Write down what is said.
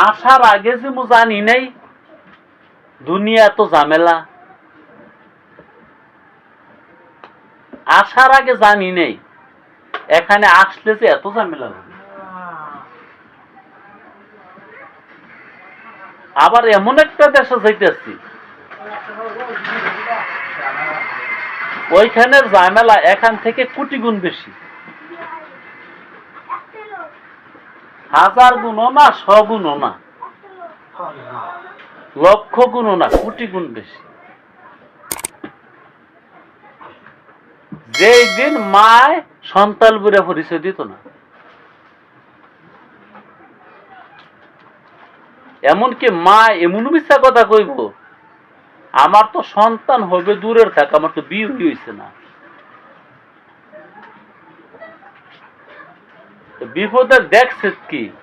আসার আগে যে মু জানি নাই দুনিয়া এত ঝামেলা, আসার আগে জানি নেই এখানে আসলে যে এত ঝামেলা হবে। আবার এমন একটা দেশে যাইতেছি ওইখানের ঝামেলা এখান থেকে কোটি গুণ বেশি, 1000 গুণও না, 100 গুণও না, লক্ষ গুণও না, কোটি গুণ বেশি। যেই দিন মায় সন্তান বলে পরিচয় দিত না, এমনকি মা এমন মিথ্যা কথা কইব, আমার তো সন্তান হবে দূরের থাক, আমার তো বিয়ে হইছে না। বিপদের দেখছে কি